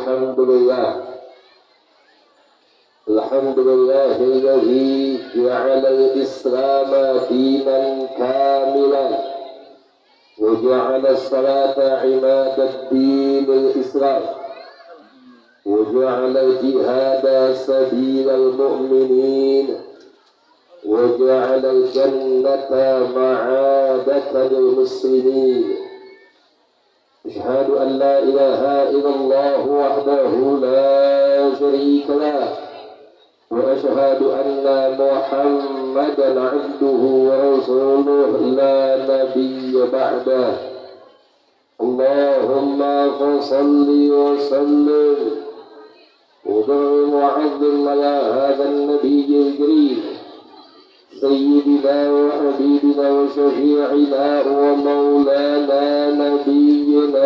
Alhamdulillah alladzi ja'ala al-Islam dinan kamilan wa ja'ala as-salata 'imadad-din al-Islam wa ja'ala al-jihada sabilal mu'minin wa ja'ala al-jannata ma'adatan lil-muslimin. Asyhadu an la ilaha illallah wahdahu la syarika lah wa asyhadu anna Muhammadan 'abduhu wa rasuluh la nabiyya ba'dah. Allahumma shalli wa sallim wa barik wa 'azzim ala hadzal nabiyyil karim sayyidina wa habibina wa syafi'ina wa maulana nabiyyina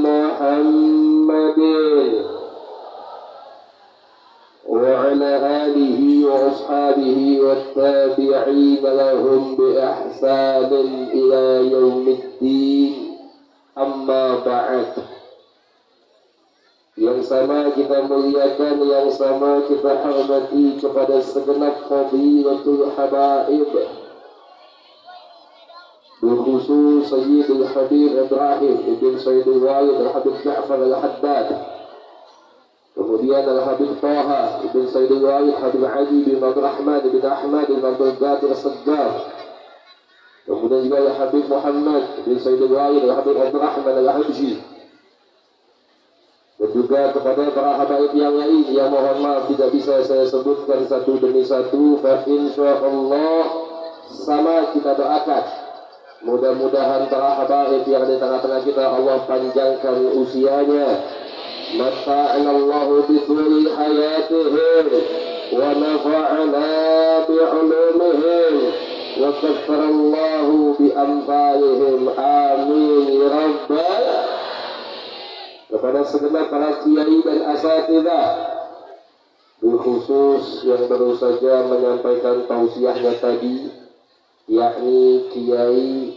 Muhammadin wa ala alihi wa ashabihi wa tabi'in lahum bi ihsanin ila yaumiddin. Amma ba'd. Yang sama kita muliakan, yang sama kita hormati kepada segenap fadilatul habaib, berkhusus Sayyidul Habib Ibrahim ibn Sayyidul Walid Al-Habib Ja'far Al-Haddad, kemudian Al-Habib Taha ibn Sayyidul Walid Habib Ali bin Abdul Rahman ibn Ahmad ibn Abdul Qadir As-Saggaf, kemudian juga Al-Habib Muhammad ibn Sayyidul Walid Al-Habib Abdul Rahman Al-Habshi, dan juga kepada para habaib yang lain yang mohon maaf tidak bisa saya sebutkan satu demi satu. Fa insyaallah sama kita doakan mudah-mudahan para habaib yang di tengah-tengah kita Allah panjangkan usianya, mata'anallahu bi thuli hayatihim wa nafa'ana bi 'ulumihim wa kaffarallahu bi amsalihim, amin ya rabbal. Kepada segenap para kiai dan asatidzah, berkhusus yang baru saja menyampaikan tausiahnya tadi, yakni Kiai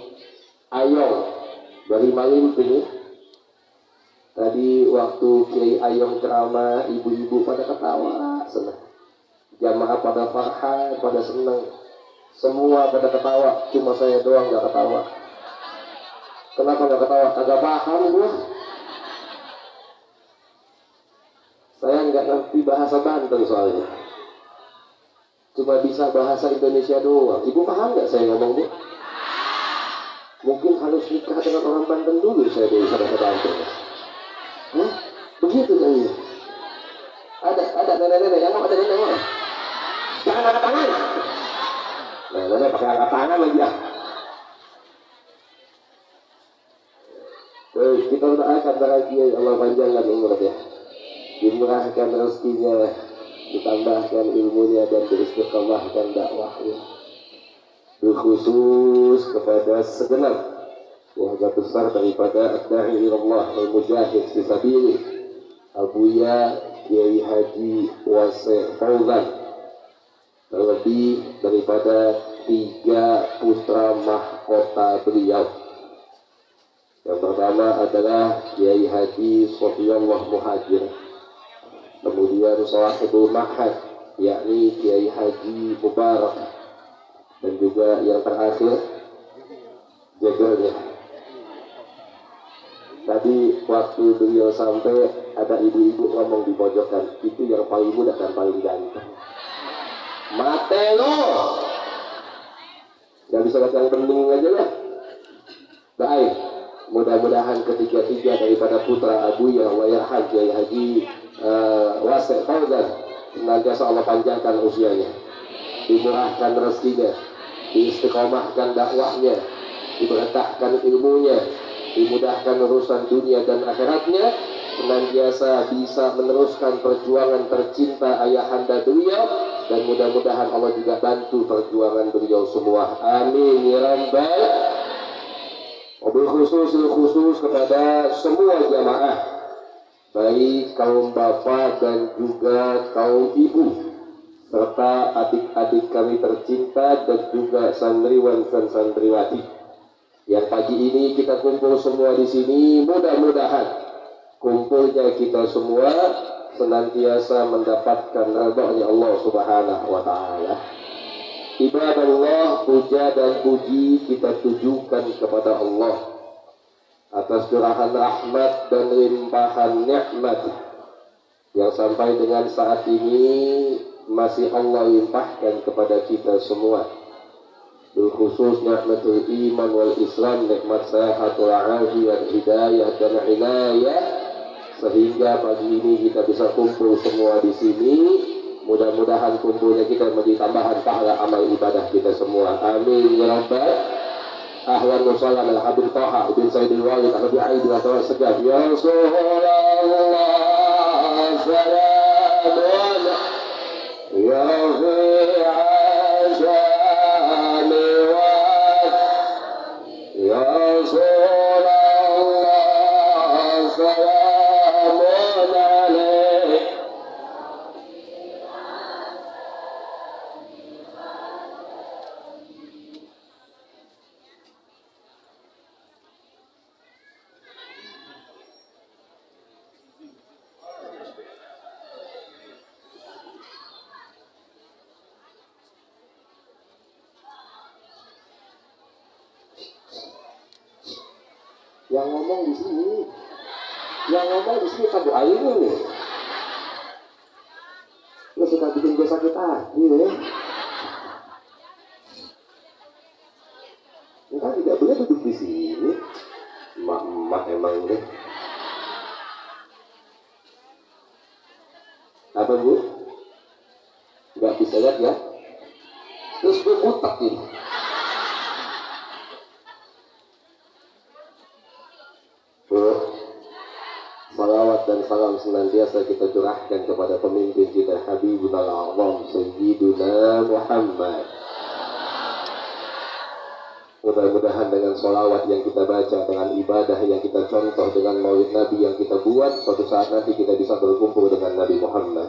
Ayong dari Malimping. Tadi waktu Kiai Ayong ceramah, ibu-ibu pada ketawa, senang. Jamaah pada farhan, pada senang. Semua pada ketawa, cuma saya doang gak ketawa. Kenapa gak ketawa? Agak paham gue. Saya nggak ngerti bahasa Banten soalnya, cuma bisa bahasa Indonesia doang. Ibu paham nggak saya ngomong, Bu? Mungkin harus nikah dengan orang Banten dulu saya bisa bahasa Banten. Hah? Begitu kayaknya. Ada nenek-nenek yang mau, ada nenek mau. Jangan angkat tangan. Nah, nenek pakai angkat tangan lagi ya. Kita doakan bahagia Allah panjangkan umurnya, dimurahkan rezekinya, ditambahkan ilmunya dan diistiqomahkan dakwahnya. Berkhusus kepada segenap warga besar daripada ad-da'i ilallah al-mujahid fi sabilillah, Abuya Kiai Haji Wase Fauzan, terlebih daripada 3 putra mahkota beliau. Yang pertama adalah Kiai Haji Sofiyullah Muhajir, kemudian Sahibul Ma'had yakni Kiai Haji Mubarak, dan juga yang terakhir jagernya. Tadi waktu beliau sampai ada ibu-ibu ngomong di pojokan, itu yang paling muda dan paling ganteng. Mate lo, gak bisa baca yang bening aja lah. Baik, mudah-mudahan ketiga-tiga daripada putra Abuya Wayarham Kiai Haji Wase Fauzan senantiasa Allah panjangkan usianya, dimurahkan rezekinya, diistiqomahkan dakwahnya, diberkahkan ilmunya, dimudahkan urusan dunia dan akhiratnya, senantiasa bisa meneruskan perjuangan tercinta ayahanda beliau, dan mudah-mudahan Allah juga bantu perjuangan beliau semua, amin ya rabbal. Mobil khusus kepada semua jamaah, baik kaum bapak dan juga kaum ibu, serta adik-adik kami tercinta dan juga santriwan dan santriwati yang pagi ini kita kumpul semua di sini. Mudah-mudahan kumpulnya kita semua senantiasa mendapatkan ridha Allah Subhanahu wa taala. Ibadallah, puja dan puji kita tujukan kepada Allah atas curahan rahmat dan limpahan nikmat yang sampai dengan saat ini masih Allah limpahkan kepada kita semua. Khusus nikmatul iman wal Islam, nikmat sehatul afiyat, hidayah dan inayah, sehingga pagi ini kita bisa kumpul semua di sini. Mudah-mudahan kumpulnya kita menjadi tambahan pahala amal ibadah kita semua. Amin ya rabbal. Ahlan wa sallam ala Habib Taha bin Sayyidil Walid Habib Aid wa Segaf. Ya Rasulullah salamun ya fi azami wa ya Rasulullah salamun alaik. Yang ngomong di sini, kan air nih. Lu suka bikin gue sakit hati deh. Enggak, tidak boleh duduk di sini. Emak emang deh. Apa Bu? Nggak bisa lihat ya? Terus gue butak ini. Salawat dan salam senantiasa kita curahkan kepada pemimpin kita Habibuna al-A'zam Sayyiduna Muhammad. Mudah-mudahan dengan salawat yang kita baca, dengan ibadah yang kita contoh, dengan maulid Nabi yang kita buat, suatu saat nanti kita bisa berkumpul dengan Nabi Muhammad.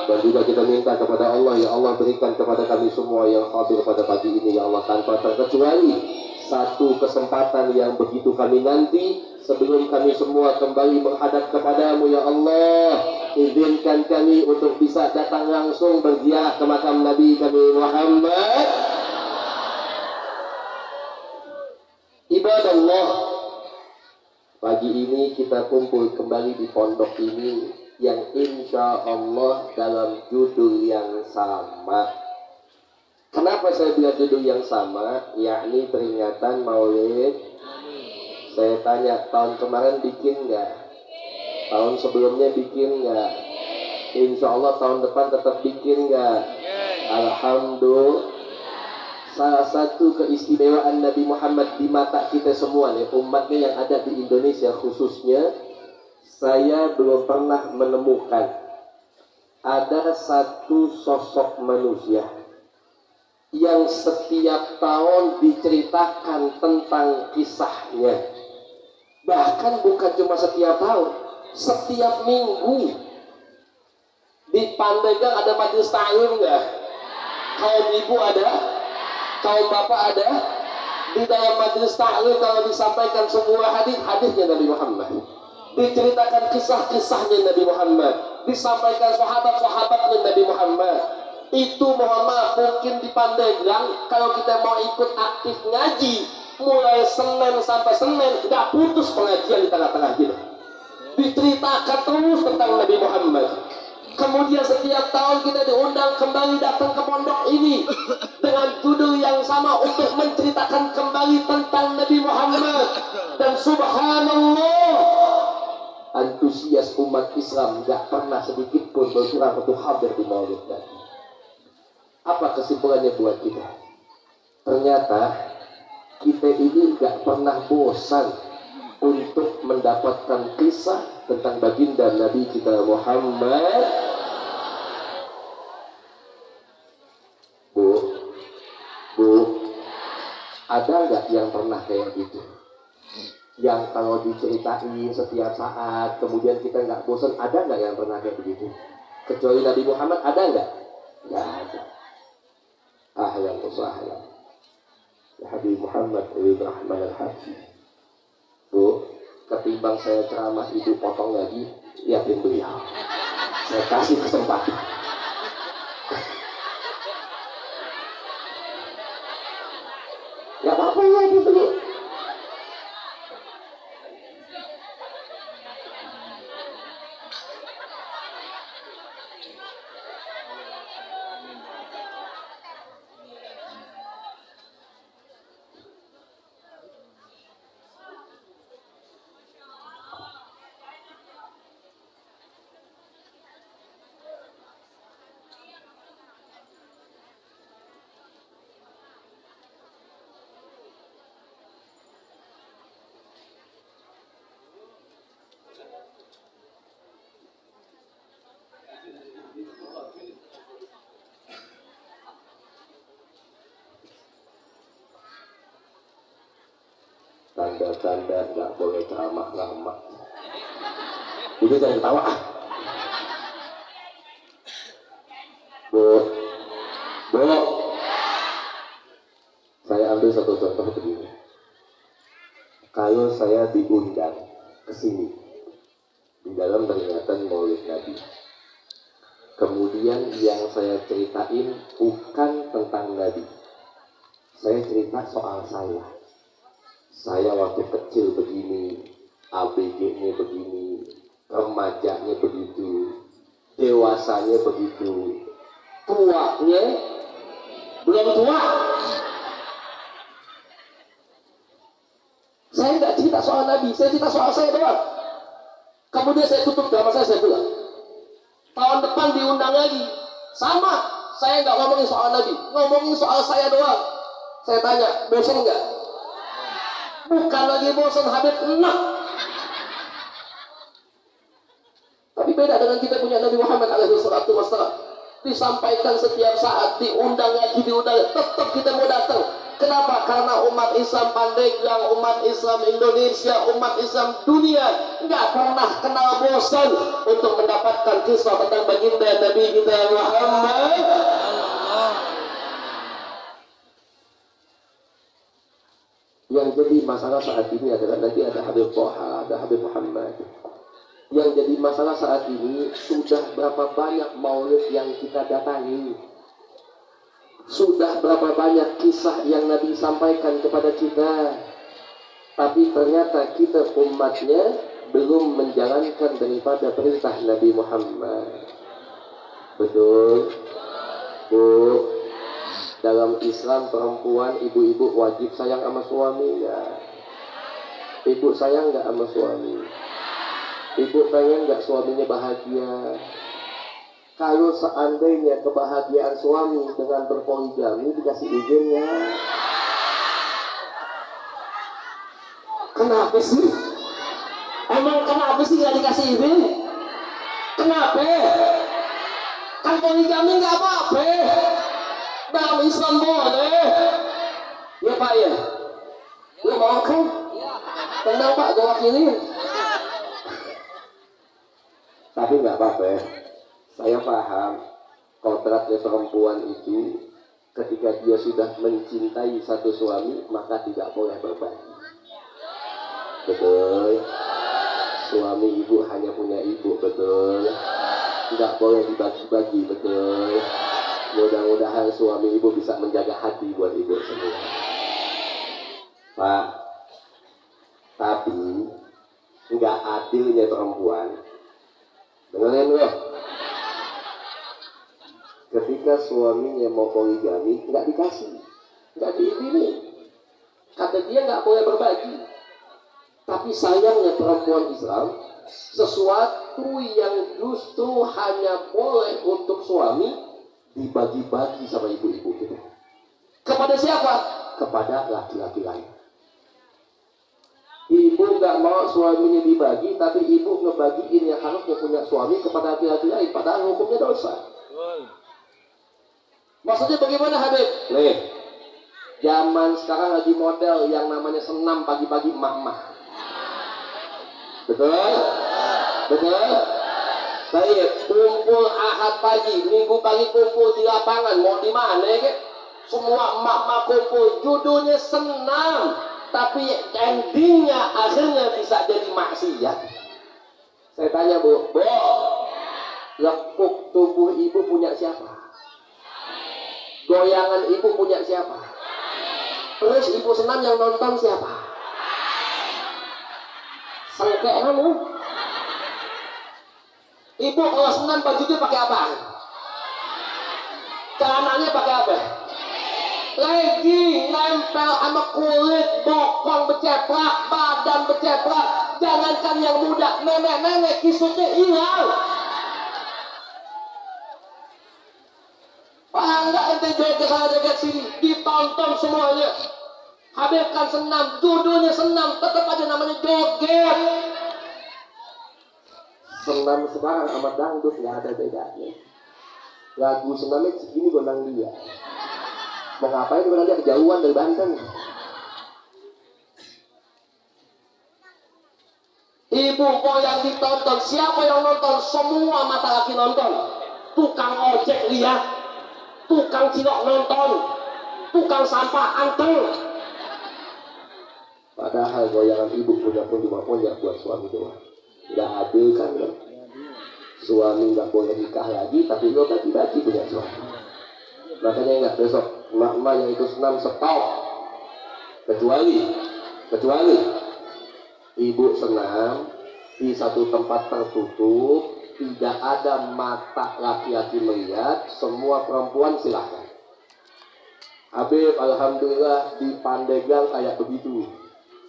Dan juga kita minta kepada Allah, ya Allah berikan kepada kami semua yang hadir pada pagi ini, ya Allah, tanpa terkecuali satu kesempatan yang begitu kami nanti sebelum kami semua kembali menghadap kepadamu, ya Allah, izinkan kami untuk bisa datang langsung berziarah ke makam Nabi kami Muhammad. Ibadallah, pagi ini kita kumpul kembali di pondok ini yang insya Allah dalam judul yang sama. Kenapa saya bilang judul yang sama? Yakni peringatan Maulid. Saya tanya, tahun kemarin bikin nggak? Tahun sebelumnya bikin nggak? Insya Allah tahun depan tetap bikin nggak? Alhamdulillah. Salah satu keistimewaan Nabi Muhammad di mata kita semua nih, umatnya yang ada di Indonesia khususnya, saya belum pernah menemukan ada satu sosok manusia yang setiap tahun diceritakan tentang kisahnya. Bahkan bukan cuma setiap tahun, setiap minggu. Di Pandeglang ada majelis ta'lim nggak? Kaum ibu ada, kaum bapak ada. Di dalam majelis ta'lim kalau disampaikan semua hadis-hadisnya Nabi Muhammad, diceritakan kisah-kisahnya Nabi Muhammad, disampaikan sahabat-sahabatnya Nabi Muhammad. Itu mohon maaf, mungkin di Pandeglang kalau kita mau ikut aktif ngaji mulai Senin sampai Senin nggak putus pengajian di tengah-tengah gitu, diceritakan terus tentang Nabi Muhammad. Kemudian setiap tahun kita diundang kembali datang ke pondok ini dengan judul yang sama untuk menceritakan kembali tentang Nabi Muhammad. Dan subhanallah, antusias umat Islam nggak pernah sedikit pun berkurang untuk hadir di maulid Nabi. Apa kesimpulannya buat kita? Ternyata kita ini nggak pernah bosan untuk mendapatkan kisah tentang baginda Nabi kita Muhammad. Bu, ada nggak yang pernah kayak gitu? Yang kalau diceritain setiap saat, kemudian kita nggak bosan, ada nggak yang pernah kayak begitu? Kecuali Nabi Muhammad, ada nggak? Nggak ada. Ahlan wa sahlan ya Habib Muhammad ibn Ahmad al-Habsyi. Bu, ketimbang saya ceramah ibu potong lagi, liatin beliau. Saya kasih kesempatan. Gak apa-apa ya gitu. Tanda-tanda nggak boleh ceramah lama. Udah jangan ketawa. Bu, saya ambil satu contoh begini. Kalau saya diundang ke sini di dalam peringatan Maulid Nabi, kemudian yang saya ceritain bukan tentang Nabi, saya cerita soal saya. Saya waktu kecil begini, ABG-nya begini, remajanya begitu, dewasanya begitu, tuanya belum tua. Saya nggak cerita soal Nabi, saya cerita soal saya doang. Kemudian saya tutup drama saya pulang. Tahun depan diundang lagi, sama, saya nggak ngomongin soal Nabi, ngomongin soal saya doang. Saya tanya, bosan nggak? Bukan lagi bosan, Habib enak. Tapi beda dengan kita punya Nabi Muhammad alaihissalatu wassalam. Disampaikan setiap saat, diundang lagi, tetap kita mau datang. Kenapa? Karena umat Islam Pandeglang, umat Islam Indonesia, umat Islam dunia nggak pernah kenal bosan untuk mendapatkan kisah tentang baginda Nabi kita Muhammad. Yang jadi masalah saat ini adalah nanti ada Habib Toha, ada Habib Muhammad. Yang jadi masalah saat ini, sudah berapa banyak maulid yang kita datangi, sudah berapa banyak kisah yang Nabi sampaikan kepada kita, tapi ternyata kita umatnya belum menjalankan daripada perintah Nabi Muhammad. Betul? Bu, dalam Islam perempuan, ibu-ibu wajib sayang sama suaminya. Ibu sayang nggak sama suami? Ibu pengen nggak suaminya bahagia? Kalau seandainya kebahagiaan suami dengan berpoligami dikasih izinnya, kenapa sih? Emang kenapa sih nggak dikasih izin? Kenapa? Kan poligami nggak apa-apa. Dalam Islam boleh. Ya Pak ya? Lu mau kan? Tenang Pak, gue wakilin. Tapi nggak apa-apa. Saya paham kontraknya perempuan itu ketika dia sudah mencintai satu suami maka tidak boleh berbagi. Betul. Suami ibu hanya punya ibu, betul. Tidak boleh dibagi-bagi, betul. Mudah-mudahan suami ibu bisa menjaga hati buat ibu semua. Pak, tapi nggak adilnya perempuan. Dengerin loh. Ketika suaminya mau poligami, nggak dikasih, nggak diizinin. Kata dia nggak boleh berbagi. Tapi sayangnya perempuan Islam, sesuatu yang justru hanya boleh untuk suami, dibagi-bagi sama ibu-ibu kita. Kepada siapa? Kepada laki-laki lain. Ibu nggak mau suaminya dibagi, tapi ibu ngebagiin yang harusnya punya suami kepada laki-laki lain, padahal hukumnya dosa. Maksudnya bagaimana Habib? Nih, zaman sekarang lagi model yang namanya senam pagi-pagi emak-emak. Betul? Betul? Baik, kumpul Ahad pagi, Minggu pagi kumpul di lapangan, mau di mana ya? Semua emak-emak kumpul, judulnya senam. tapi endingnya akhirnya bisa jadi maksiat. Saya tanya Bu, lekuk tubuh ibu punya siapa? Goyangan ibu punya siapa? Terus ibu senam yang nonton siapa? Sengkek kamu. Ibu kalau senam bajunya pakai apa? Celananya pakai apa? Legging nempel sama kulit, bokong beceplak, badan beceplak. Jangankan yang muda, nenek-nenek kisutnya hilang. Enggak ente joget sana joget sini, ditonton semuanya. Habiskan senam, judulnya senam, tetap aja namanya joget. Senam sekarang sama dangdut nggak ada bedanya. Lagu senamnya segini gondang dia. Mau ngapain gondang dia, kejauhan dari Banten. Ibu kok yang ditonton, siapa yang nonton? Semua mata laki nonton. Tukang ojek lihat, tukang cilok nonton, tukang sampah anteng. Padahal goyangan ibu punya pun cuma buat suami doang. Nggak adil kan? Suami nggak boleh nikah lagi, tapi lo bagi-bagi punya suami. Makanya ingat besok emak-emak yang ikut senam stop. Kecuali ibu senam di satu tempat tertutup, tidak ada mata laki-laki melihat, semua perempuan silahkan. Habib alhamdulillah di Pandeglang kayak begitu.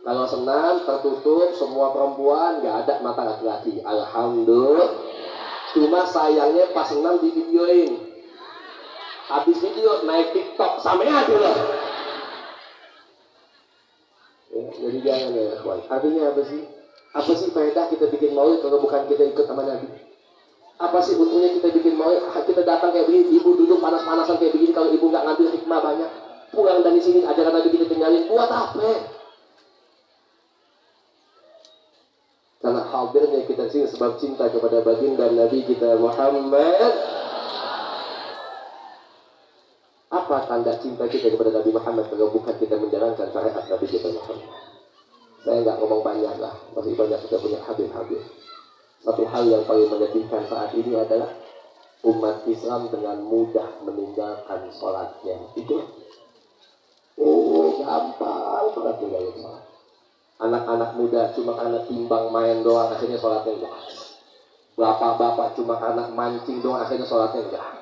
Kalau senam tertutup, semua perempuan, nggak ada mata laki-laki. Alhamdulillah. Cuma sayangnya pas senam di videoin. Habis video naik TikTok sama aja lah. Ya, jadi jangan ya kawan. Artinya apa sih? Apa sih faedah kita bikin maulid kalau bukan kita ikut sama Nabi? Apa sih untungnya kita bikin maulid? Kita datang kayak begini, ibu duduk panas-panasan kayak begini, kalau ibu nggak ngambil hikmah banyak, pulang dari sini ajaran Nabi kita tinggalin, buat apa? Karena hadirnya kita sini sebab cinta kepada baginda Nabi kita Muhammad. Apa tanda cinta kita kepada Nabi Muhammad kalau bukan kita menjalankan syariat Nabi kita Muhammad? Saya nggak ngomong banyak lah, masih banyak kita punya habib-habib. Satu hal yang paling menyedihkan saat ini adalah umat Islam dengan mudah meninggalkan sholatnya. Itu gampang banget meninggalkan sholat. Anak-anak muda cuma karena timbang main doang akhirnya sholatnya enggak. Bapak-bapak cuma karena mancing doang akhirnya sholatnya enggak.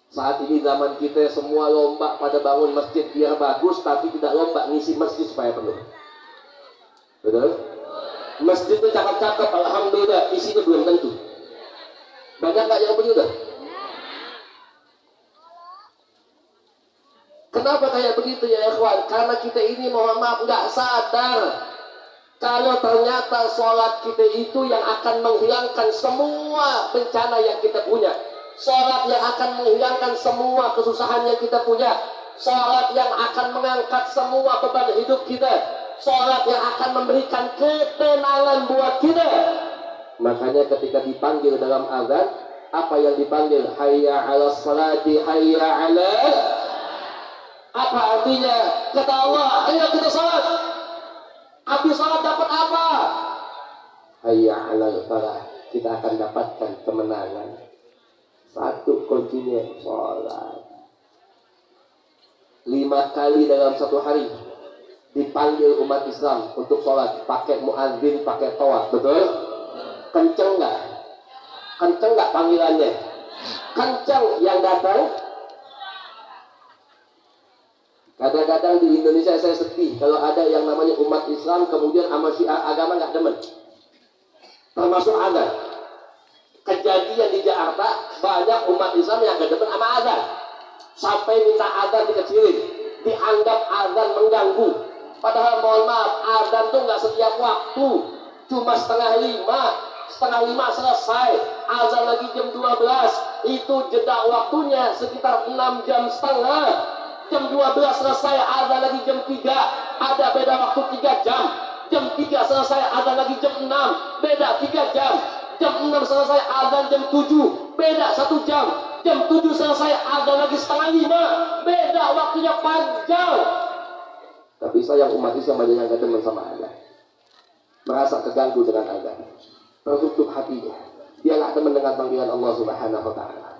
Saat ini zaman kita semua lomba pada bangun masjid biar bagus, tapi tidak lomba ngisi masjid supaya penuh. Betul? Masjid itu cakep-cakep, alhamdulillah, isinya belum tentu. Banyak nggak yang begitu? Kenapa kayak begitu ya ikhwan? Karena kita ini mohon maaf nggak sadar kalau ternyata sholat kita itu yang akan menghilangkan semua bencana yang kita punya. Sholat yang akan menghilangkan semua kesusahan yang kita punya. Sholat yang akan mengangkat semua beban hidup kita. Sholat yang akan memberikan ketenangan buat kita. Makanya ketika dipanggil dalam azan, apa yang dipanggil? Hayya 'alas sholati, hayya 'ala. Apa artinya? Kata Allah, ayo kita sholat. Habis sholat dapat apa? Hayya 'alal falah. Kita akan dapatkan kemenangan. Satu kuncinya sholat. 5 kali dalam satu hari dipanggil umat Islam untuk sholat, pakai muadzin, pakai tawaf, betul? Kenceng nggak? Kenceng nggak panggilannya? Kenceng yang datang. Kadang-kadang di Indonesia saya sedih kalau ada yang namanya umat Islam kemudian sama syiar agama nggak demen. Termasuk azan. Kejadian di Jakarta banyak umat Islam yang nggak demen sama azan. Sampai minta azan dikecilin, dianggap azan mengganggu. Padahal mohon maaf, azan tuh nggak setiap waktu, cuma setengah 5 selesai. Azan lagi jam 12, itu jeda waktunya sekitar 6 jam setengah. Jam 12 selesai, azan lagi jam 3, ada beda waktu 3 jam. Jam 3 selesai, azan lagi jam 6, beda 3 jam. Jam 6 selesai, azan jam 7, beda 1 jam. Jam 7 selesai, azan lagi setengah 5, beda waktunya panjang. Tapi sayang umat Islam banyak yang gak demen sama azan, merasa keganggu dengan azan, tertutup hatinya. Dia gak demen dengan panggilan Allah Subhanahu wa Ta'ala.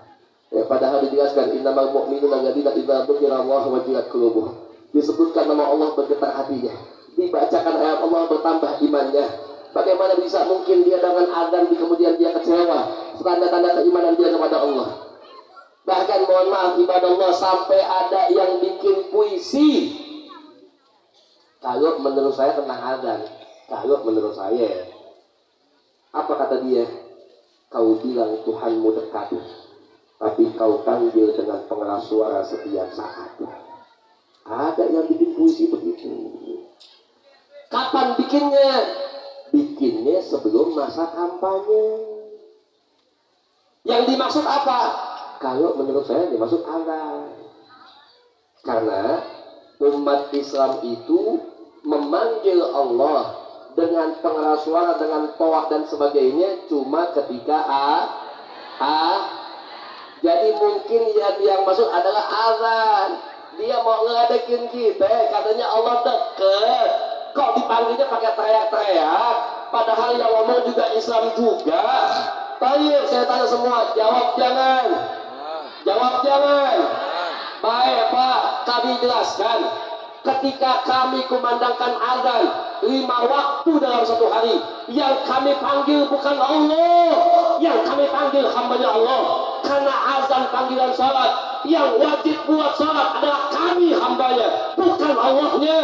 Ya, padahal dijelaskan innamal mu'minuna alladzina idza dzukira Allah wajilat qulubuhum. Disebutkan nama Allah bergetar hatinya. Dibacakan ayat Allah bertambah imannya. Bagaimana bisa mungkin dia dengan azan kemudian dia kecewa? Tanda-tanda keimanan dia kepada Allah. Bahkan mohon maaf ibadah Allah, sampai ada yang bikin puisi. Kalau menurut saya tentang azan, kalau menurut saya, apa kata dia? Kau bilang Tuhanmu dekat, tapi kau panggil dengan pengeras suara setiap saat. Ada yang bikin puisi begitu. Kapan bikinnya? Bikinnya sebelum masa kampanye. Yang dimaksud apa? Kalau menurut saya dimaksud azan. Karena umat Islam itu memanggil Allah dengan pengeras suara, dengan toa dan sebagainya cuma ketika jadi mungkin yang maksud adalah azan. Dia mau ngeladekin kita, katanya Allah deket. Kok dipanggilnya pakai teriak-teriak? Padahal yang ngomong juga Islam juga. Baik, saya tanya semua, jawab jangan. Jawab jangan. Baik Pak, kami jelaskan. Ketika kami kumandangkan azan 5 waktu dalam satu hari, yang kami panggil bukan Allah, yang kami panggil hambanya Allah. Karena azan panggilan salat, yang wajib buat salat adalah kami hambanya, bukan Allahnya.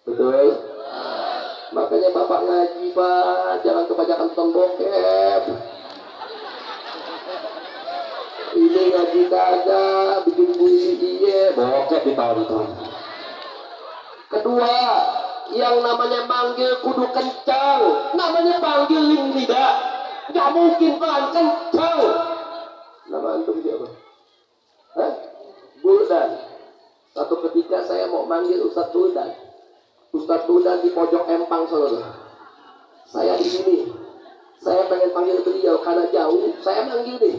Betul? Makanya Bapak ngaji Pak, jangan kebanyakan nonton bokep. Ini ngaji kagak, bikin puisi dia, bokep ditonton. Kedua, yang namanya manggil kudu kencang, namanya panggil lidah, nggak mungkin pelan, kencang. Nama antum siapa? Hah? Buldan. Satu ketika saya mau manggil Ustadz Buldan. Ustadz Buldan di pojok Empang Solo. Saya di sini. Saya pengen panggil beliau karena jauh. Saya manggil nih.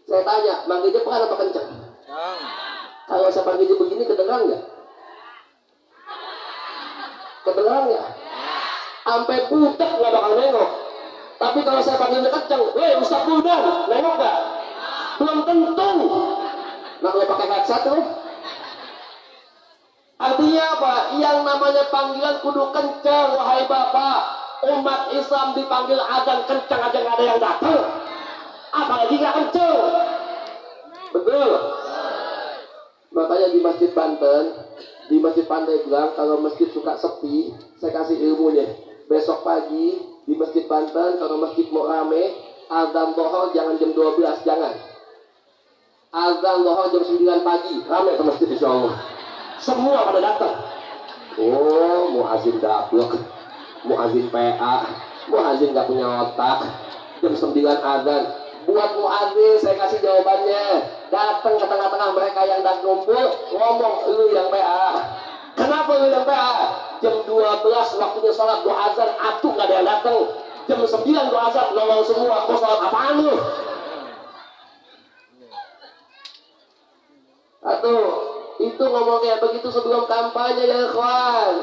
Saya tanya, manggilnya pelan apa kencang? Kalau saya panggilnya begini, kedengeran nggak? Kedengeran nggak? Sampai budak nggak bakal nengok. Tapi kalau saya panggilnya kencang, weh Ustadz Buldan, nengok nggak? Belum tentu. Nah kalau pakai headset tuh. Artinya apa? Yang namanya panggilan kudu kencang, wahai Bapak. Umat Islam dipanggil azan kencang aja nggak ada yang datang. Apalagi nggak kencang. Betul. Makanya di Masjid Banten, di Masjid Pandeglang, kalau masjid suka sepi, saya kasih ilmunya. Besok pagi di Masjid Banten, kalau masjid mau rame, azan dohor jangan jam 12, jangan. Azan dohor jam 9 pagi, rame ke masjid insya Allah. Semua pada datang. Oh, muazin dablok, muazin PA, muazin gak punya otak. Jam 9 azan. Buat muazin saya kasih jawabannya. Datang ke tengah-tengah mereka yang dah ngumpul, ngomong lu yang PA. Kenapa lu yang PA? Jam 12 waktunya sholat doa azan, atuh gak ada yang datang. Jam 9 doa azan, nolong semua. Mau sholat apaan lu? Atuh, itu ngomongnya begitu sebelum kampanye ya kawan.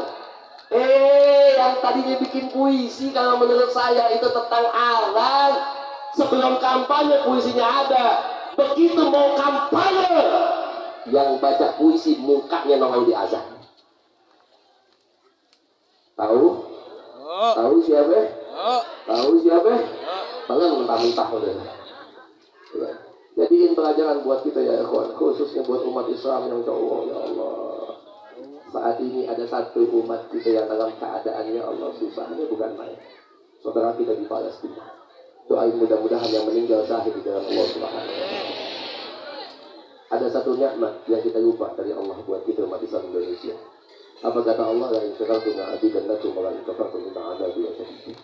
Yang tadinya bikin puisi kalau menurut saya itu tentang azan, sebelum kampanye puisinya ada. Begitu mau kampanye, yang baca puisi mukanya nongol di azan. Tahu? Tahu siapa? Tahu siapa? Paling mentah-mentah udah. Jadiin pelajaran buat kita ya kawan, khususnya buat umat Islam yang cowok. Ya Allah, saat ini ada satu umat kita yang dalam keadaannya Allah susahnya bukan main. Saudara kita di Palestina, doain mudah-mudahan yang meninggal syahid di dalam Allah Subhanahu wa Ta'ala. Ada satu nikmat yang kita lupa dari Allah buat kita umat Islam Indonesia. Apa kata Allah? La in syakartum la'azidannakum wa la in kafartum inna 'adzabi lasyadid.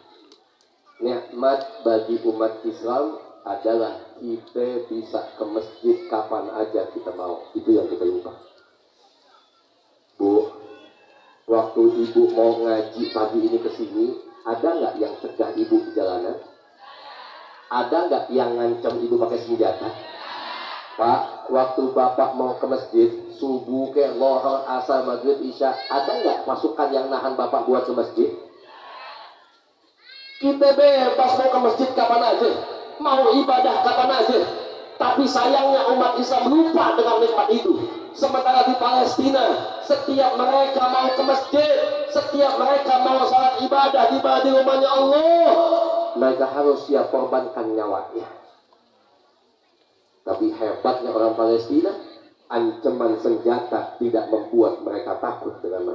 Nikmat bagi umat Islam adalah kita bisa ke masjid kapan aja kita mau. Itu yang kita lupa. Bu, waktu ibu mau ngaji pagi ini ke sini, ada nggak yang cegah ibu di jalanan? Ada nggak yang ngancam ibu pakai senjata? Pak, waktu Bapak mau ke masjid, subuh ke lohor, asar, maghrib, isya, ada nggak pasukan yang nahan Bapak buat ke masjid? Kita bebas mau ke masjid kapan aja, mau ibadah kapan aja. Tapi sayangnya umat Islam lupa dengan nikmat itu. Sementara di Palestina, setiap mereka mau ke masjid, setiap mereka mau salat ibadah di rumahnya Allah, mereka harus siap korbankan nyawanya. Tapi hebatnya orang Palestina, ancaman senjata tidak membuat mereka takut dengan mereka.